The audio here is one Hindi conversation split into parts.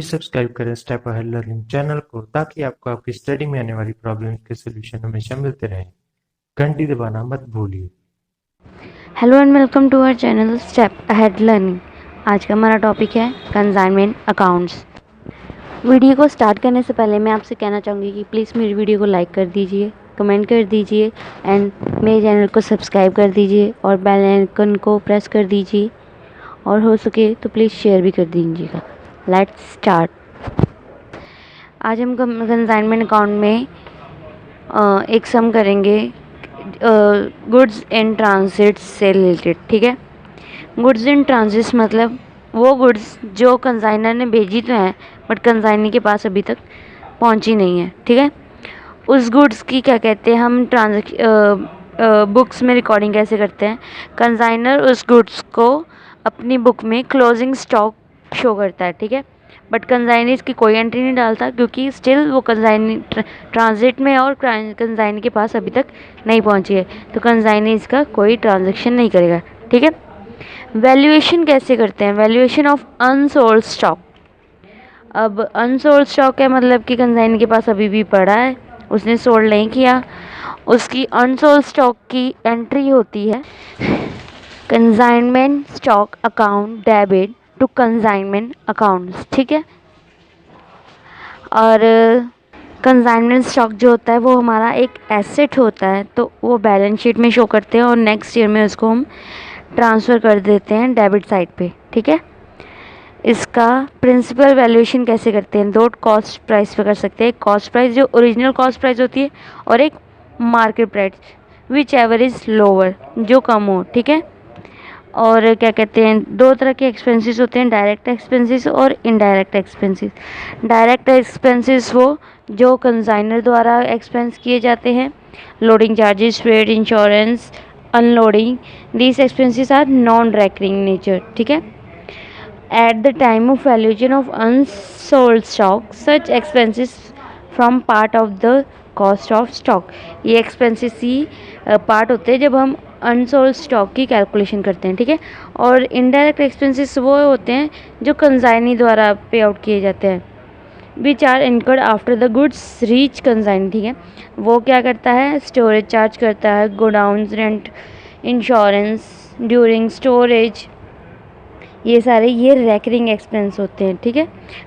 सब्सक्राइब करें स्टेप अहेड लर्निंग चैनल को ताकि आपको आपकी स्टडी में आने वाली प्रॉब्लम्स के सॉल्यूशन हमेशा मिलते रहें। घंटी दबाना मत भूलिए। Hello and welcome to our channel step ahead learning. आज का हमारा टॉपिक है कंसाइनमेंट अकाउंट्स। वीडियो को स्टार्ट करने से पहले मैं आपसे कहना चाहूँगी कि प्लीज़ मेरी वीडियो को लाइक कर दीजिए, कमेंट कर दीजिए एंड मेरे चैनल को सब्सक्राइब कर दीजिए और बेल आइकन को प्रेस कर दीजिए और हो सके तो प्लीज़ शेयर भी कर दीजिएगा। Let's start. आज हम कंसाइनमेंट अकाउंट में एक सम करेंगे गुड्स इन ट्रांजिट से रिलेटेड। ठीक है, गुड्स इन ट्रांजिट मतलब वो गुड्स जो कंसाइनर ने भेजी तो हैं बट कंसाइनी के पास अभी तक पहुंची नहीं है। ठीक है, उस गुड्स की क्या कहते हैं हम बुक्स में रिकॉर्डिंग कैसे करते हैं। कंसाइनर उस गुड्स को अपनी बुक में क्लोजिंग स्टॉक शो करता है। ठीक है, बट कंसाइनी इसकी कोई एंट्री नहीं डालता क्योंकि स्टिल वो कंसाइनी ट्रांजिट में और कंसाइनी के पास अभी तक नहीं पहुंची है, तो कंसाइनी इसका कोई ट्रांजेक्शन नहीं करेगा। ठीक है, वैल्यूएशन कैसे करते हैं, वैल्यूएशन ऑफ अनसोल्ड स्टॉक। अब अनसोल्ड स्टॉक है मतलब कि कंसाइनी के पास अभी भी पड़ा है, उसने सोल्ड नहीं किया, उसकी अनसोल्ड स्टॉक की एंट्री होती है consignment stock account debit to consignment accounts. ठीक है, और कंसाइनमेंट स्टॉक जो होता है वो हमारा एक एसेट होता है, तो वो बैलेंस शीट में शो करते हैं और नेक्स्ट ईयर में उसको हम ट्रांसफ़र कर देते हैं डेबिट साइड पे। ठीक है, इसका प्रिंसिपल वैल्यूएशन कैसे करते हैं, दो कॉस्ट प्राइस पे कर सकते हैं। एक कॉस्ट प्राइस जो ओरिजिनल कॉस्ट प्राइस होती है और एक market price which ever is lower, जो कम हो। ठीक है, और क्या कहते हैं दो तरह के एक्सपेंसेस होते हैं, डायरेक्ट एक्सपेंसेस और इनडायरेक्ट एक्सपेंसेस। डायरेक्ट एक्सपेंसेस वो जो कंसाइनर द्वारा एक्सपेंस किए जाते हैं, loading charges, freight, insurance, unloading, these expenses are non recurring nature. ठीक है, at the time of valuation of unsold stock such expenses from part of the cost of stock. ये एक्सपेंसेस ही पार्ट होते हैं जब हम अनसोल्ड स्टॉक की कैलकुलेशन करते हैं। ठीक है, और इनडायरेक्ट एक्सपेंसेस वो होते हैं जो कंसाइनी द्वारा पे आउट किए जाते हैं, which are incurred after the goods reach consignee. ठीक है, वो क्या करता है, स्टोरेज चार्ज करता है, godowns rent, insurance during storage, ये सारे ये रैकरिंग एक्सपेंस होते हैं। ठीक है,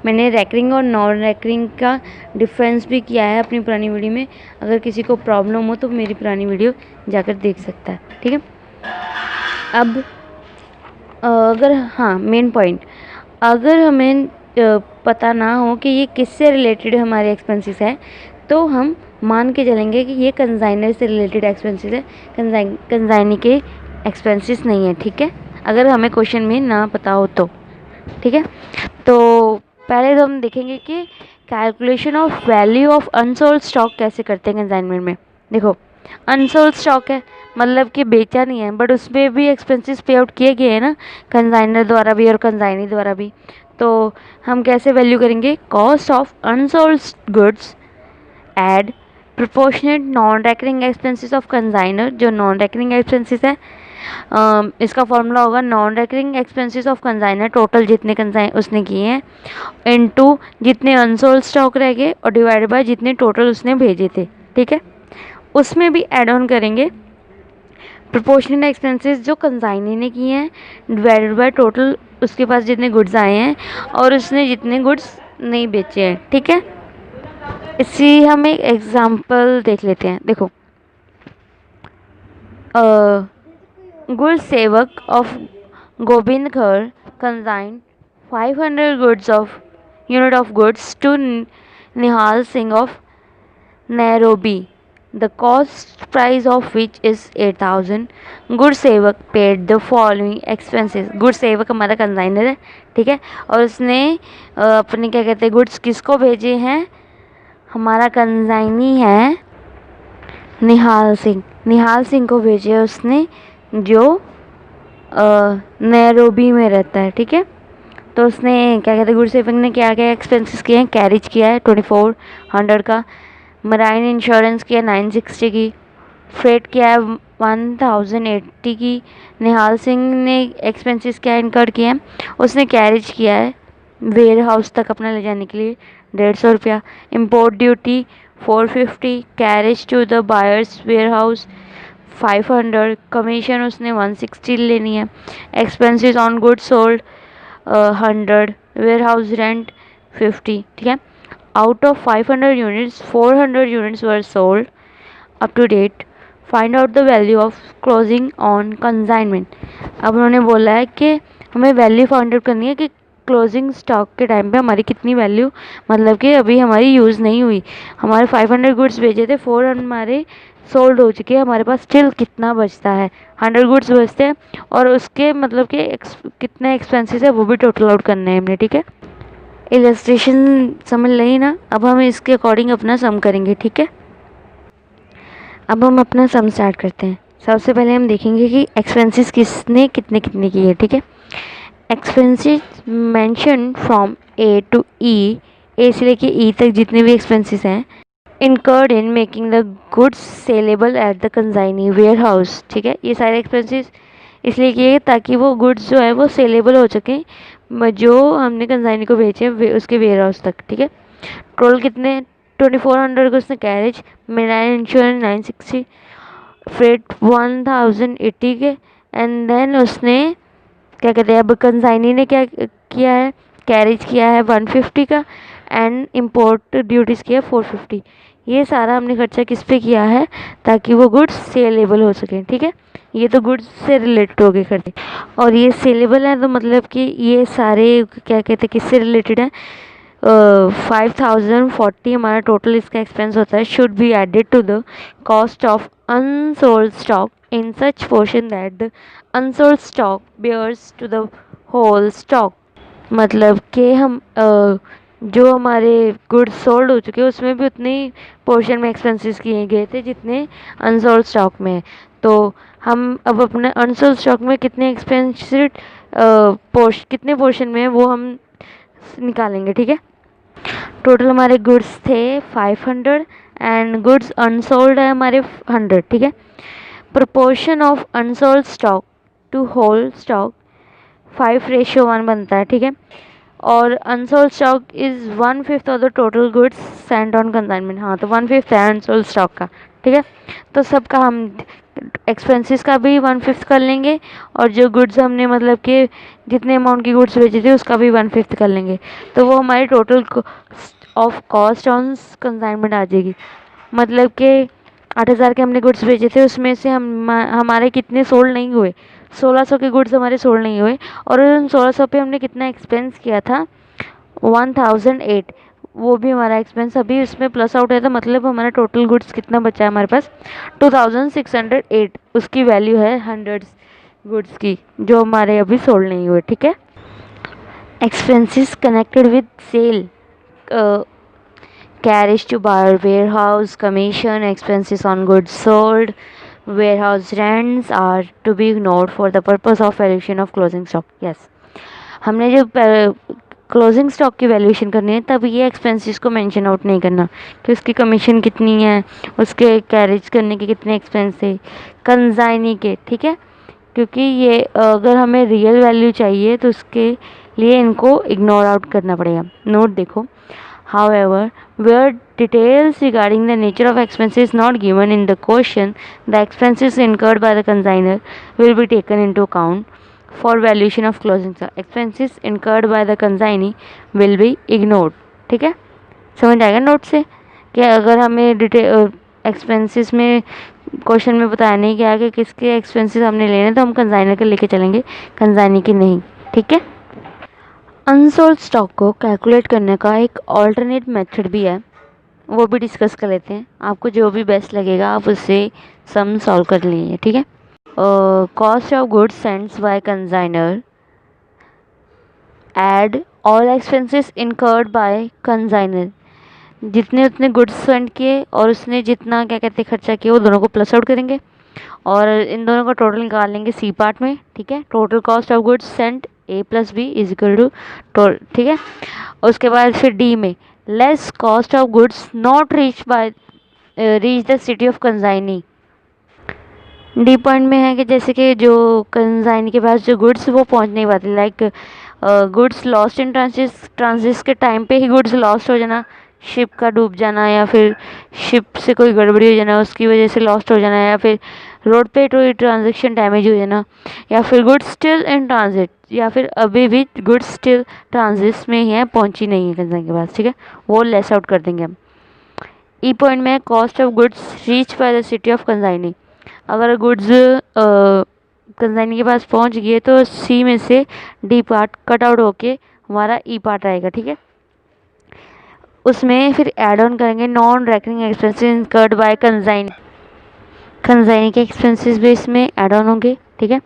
मैंने रैकरिंग और नॉन रैकरिंग का डिफरेंस भी किया है अपनी पुरानी वीडियो में, अगर किसी को प्रॉब्लम हो तो मेरी पुरानी वीडियो जाकर देख सकता है। ठीक है, अब अगर हाँ मेन पॉइंट, अगर हमें पता ना हो कि ये किससे रिलेटेड हमारे एक्सपेंसेस है तो हम मान के चलेंगे कि ये कंसाइनर से रिलेटेड एक्सपेंसेस है, कंसाइनी के एक्सपेंसेस नहीं है। ठीक है, अगर हमें क्वेश्चन में ना पता हो तो। ठीक है, तो पहले तो हम देखेंगे कि calculation of value of unsold stock कैसे करते हैं कंसाइनमेंट में। देखो, अनसोल्ड स्टॉक है मतलब कि बेचा नहीं है बट उसमें भी एक्सपेंसेस पे आउट किए गए हैं ना, कंसाइनर द्वारा भी और कंसाइनी द्वारा भी। तो हम कैसे वैल्यू करेंगे, cost of unsold goods add proportionate non recurring expenses of consignor, जो नॉन रेकरिंग एक्सपेंसेस है। इसका फॉर्मूला होगा non recurring expenses of consignor, total जितने कंसाइन उसने किए हैं इनटू जितने अनसोल्ड स्टॉक रह गए और डिवाइडेड बाय जितने टोटल उसने भेजे थे। ठीक है, उसमें भी ऐड ऑन करेंगे प्रोपोर्शनल एक्सपेंसेस जो कंसाइनी ने किए हैं डिवाइडेड बाय टोटल उसके पास जितने गुड्स आए हैं और उसने जितने गुड्स नहीं बेचे हैं। ठीक है, इसी हम एक एग्जांपल देख लेते हैं। देखो, Gud Sewak of Govindgarh consign 500 goods of unit of goods to Nihal Singh of Nairobi, the cost price of which is 8,000. Gud Sewak paid the following expenses. Gud Sewak हमारा कंसाइनर है। ठीक है, और उसने अपने क्या कहते हैं गुड्स किसको भेजे हैं, हमारा कंसाइनी है निहाल सिंह, निहाल सिंह को भेजे उसने जो नैरोबी में रहता है। ठीक है, तो उसने क्या कहते हैं गुड सेवक ने क्या क्या एक्सपेंसेस किए हैं, कैरिज किया है 2400 का, मराइन इंश्योरेंस किया 960 की, फ्रेट किया है 1080 की। निहाल सिंह ने एक्सपेंसेस क्या इनकर किए हैं, उसने कैरिज किया है वेयर हाउस तक अपना ले जाने के लिए 150 रुपया, import duty 450, carriage to the buyers warehouse 500, commission उसने 160 लेनी है, expenses on goods sold 100, warehouse rent 50, ठीक है। Out of 500 units 400 units were sold up to date, find out the value of closing on consignment. अब उन्होंने बोला है कि हमें वैल्यू फाइंड आउट करनी है कि क्लोजिंग स्टॉक के टाइम पे हमारी कितनी वैल्यू, मतलब कि अभी हमारी यूज़ नहीं हुई, हमारे 500 गुड्स भेजे थे, 4 हमारे सोल्ड हो चुके हैं, हमारे पास स्टिल कितना बचता है, 100 गुड्स बचते हैं और उसके मतलब कि कितने एक्सपेंसेस है वो भी टोटल आउट करने हैं हमने, ठीक है। इलस्ट्रेशन समझ रही ना। अब हम इसके अकॉर्डिंग अपना सम करेंगे, ठीक है। अब हम अपना सम स्टार्ट करते हैं। सबसे पहले हम देखेंगे कि एक्सपेंसेस किसने कितने कितने किए, ठीक है। Expenses mention from A to E, A से लेके ई तक जितने भी एक्सपेंसेस हैं, incurred in making the goods saleable at the consignee warehouse, ठीक है। ये सारे एक्सपेंसेस इसलिए किए ताकि वो गुड्स जो है वो सेलेबल हो सके, जो हमने कंसाइनी को भेजे उसके वेयर हाउस तक, ठीक है। टोटल कितने 2400 का उसने कैरेज, मेराइन इंश्योरेंस 960, फ्रेट 1080 के, एंड देन उसने क्या कहते हैं, अब कंसाइनी ने क्या किया है, कैरेज किया है 150 का एंड इम्पोर्ट ड्यूटीज़ किया 450। ये सारा हमने खर्चा किस पे किया है ताकि वो गुड्स सेलेबल हो सके, ठीक है। ये तो गुड्स से रिलेटेड हो गए खर्चे, और ये सेलेबल है तो मतलब कि ये सारे क्या कहते हैं किससे रिलेटेड है। 5040 हमारा टोटल इसका एक्सपेंस होता है, should be added to the cost of unsold stock in such portion that the unsold stock bears to the whole stock. मतलब कि हम जो हमारे गुड्स सोल्ड हो चुके हैं उसमें भी उतने ही पोर्शन में एक्सपेंसेस किए गए थे जितने अनसोल्ड स्टॉक में है। तो हम अब अपने अनसोल्ड स्टॉक में कितने एक्सपेंसेस कितने पोर्शन में है वो हम निकालेंगे, ठीक है। टोटल हमारे गुड्स थे 500 एंड गुड्स अनसोल्ड है हमारे 100, ठीक है। Proportion of unsold stock to whole stock 5:1 बनता है, ठीक है। और unsold stock is 1/5 of the total goods sent on consignment. हाँ, तो 1/5 है अनसोल्ड स्टॉक का, ठीक है। तो सबका हम एक्सपेंसेस का भी 1/5 कर लेंगे और जो गुड्स हमने मतलब कि जितने अमाउंट की गुड्स भेजी थी उसका भी 1/5 कर लेंगे, तो वो हमारी total of cost on consignment आ जाएगी। मतलब कि 8000 के हमने गुड्स भेजे थे, उसमें से हमारे कितने सोल्ड नहीं हुए, 1600 के गुड्स हमारे सोल्ड नहीं हुए, और उन 1600 पे हमने कितना एक्सपेंस किया था 1008, वो भी हमारा एक्सपेंस अभी उसमें प्लस आउट है, तो मतलब हमारा टोटल गुड्स कितना बचा है हमारे पास 2608, उसकी वैल्यू है 100 गुड्स की जो हमारे अभी सोल्ड नहीं हुए, ठीक है। Expenses connected with sale, carriage to buyer warehouse, commission, expenses on goods sold, warehouse rents are to be ignored for the purpose of valuation of closing stock. Yes, हमने जब क्लोजिंग स्टॉक की वैल्यूएशन करनी है तब ये एक्सपेंसेस को मेंशन आउट नहीं करना कि उसकी कमीशन कितनी है, उसके कैरेज करने के कितने एक्सपेंस है कंसाइनी के, ठीक है। क्योंकि ये अगर हमें रियल वैल्यू चाहिए तो उसके लिए इनको इग्नोर आउट करना पड़ेगा। नोट देखो, however, where details regarding the nature of expenses not given in the question, the expenses incurred by the consignor will be taken into account for valuation of closing stock. Expenses incurred by the consignee will be ignored, ठीक है। समझ आएगा नोट से कि अगर हमें डिटेल एक्सपेंसेस में क्वेश्चन में बताया नहीं गया कि किसके एक्सपेंसेस हमने लेने तो हम कंसाइनर के लेके चलेंगे, कंसाइनी की नहीं, ठीक है। अनसोल्ड स्टॉक को कैलकुलेट करने का एक ऑल्टरनेट मेथड भी है, वो भी डिस्कस कर लेते हैं। आपको जो भी बेस्ट लगेगा आप उससे सम सॉल्व कर लीजिए, ठीक है। Cost of goods sents by consignor add all expenses incurred by consignor, जितने उतने गुड्स सेंड किए और उसने जितना क्या कहते खर्चा किया वो दोनों को प्लस आउट करेंगे और इन दोनों का टोटल निकाल लेंगे सी पार्ट में, ठीक है। Total cost of goods sent A plus B is equal to, ठीक है। उसके बाद फिर डी में less cost of goods not reach the city of consignee. D point में है कि जैसे कि जो कंसाइनी के पास जो गुड्स वो पहुंच नहीं पाते, like goods lost in transit के टाइम पे ही गुड्स लॉस्ट हो जाना, शिप का डूब जाना, या फिर शिप से कोई गड़बड़ी हो जाना उसकी वजह से लॉस्ट हो जाना, या फिर रोड पे कोई ट्रांजेक्शन डैमेज हो जाना, या फिर गुड्स स्टिल इन ट्रांजिट, या फिर अभी भी गुड्स स्टिल ट्रांजिट में ही है, पहुंची नहीं है कंसाइन के पास, ठीक है, वो लेस आउट कर देंगे हम। ई पॉइंट में cost of goods reach by the city of consignee, अगर गुड्स कंसाइनी के पास पहुंच गए तो सी में से डी पार्ट कट आउट होके हमारा ई पार्ट आएगा, ठीक है। उसमें फिर ऐड ऑन करेंगे non recurring expenses incurred bye consignee के एक्सपेंसेस भी इसमें ऐड ऑन होंगे, ठीक है।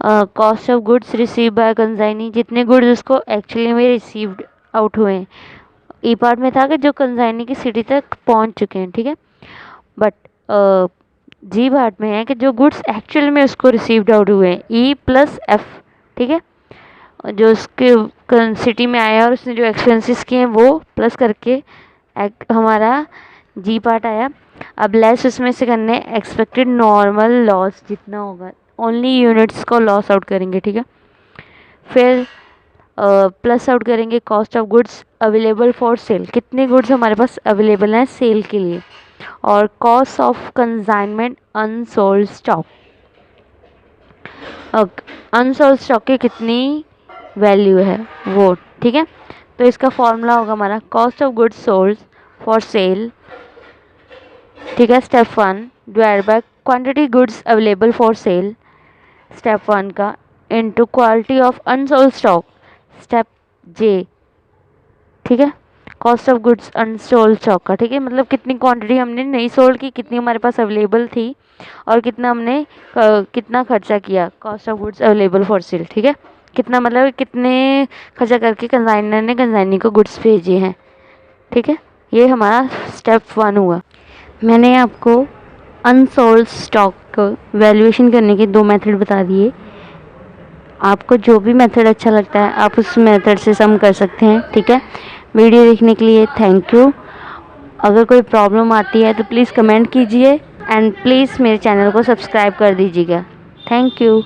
Cost of goods receive by consignee, जितने गुड्स उसको एक्चुअली में रिसीव्ड आउट हुए हैं, ई पार्ट में था कि जो कंसाइनी की सिटी तक पहुंच चुके हैं, ठीक है। बट जी पार्ट में है कि जो गुड्स एक्चुअल में उसको रिसीव्ड आउट हुए हैं, ई प्लस एफ, ठीक है, जो उसके सिटी में आया और उसने जो एक्सपेंसेस किए हैं वो प्लस करके हमारा जी पार्ट आया। अब लेस उसमें से करने एक्सपेक्टेड नॉर्मल लॉस जितना होगा, ओनली यूनिट्स को लॉस आउट करेंगे, ठीक है। फिर प्लस आउट करेंगे cost of goods available for cell, कितने गुड्स हमारे पास अवेलेबल हैं सेल के लिए, और cost of consignment unsold stock, unsold stock की कितनी वैल्यू है वो, ठीक है। तो इसका फॉर्मूला होगा हमारा cost of goods sold for sale, ठीक है, step 1 divide by quantity goods available for sale, step 1 का, into quality of unsold stock, step J, ठीक है, cost of goods unsold stock का, ठीक है, मतलब कितनी क्वांटिटी हमने नहीं सोल्ड की, कितनी हमारे पास अवेलेबल थी, और कितना हमने कितना खर्चा किया, cost of goods available for sale, ठीक है, कितना मतलब कितने खर्चा करके कंसाइनर ने कंसाइनी को गुड्स भेजे हैं, ठीक है। ये हमारा स्टेप 1 हुआ। मैंने आपको अनसोल्ड स्टॉक वैल्यूएशन करने के 2 मेथड बता दिए, आपको जो भी मेथड अच्छा लगता है आप उस मेथड से सम कर सकते हैं, ठीक है। वीडियो देखने के लिए थैंक यू। अगर कोई प्रॉब्लम आती है तो प्लीज़ कमेंट कीजिए, एंड प्लीज़ मेरे चैनल को सब्सक्राइब कर दीजिएगा। Thank you.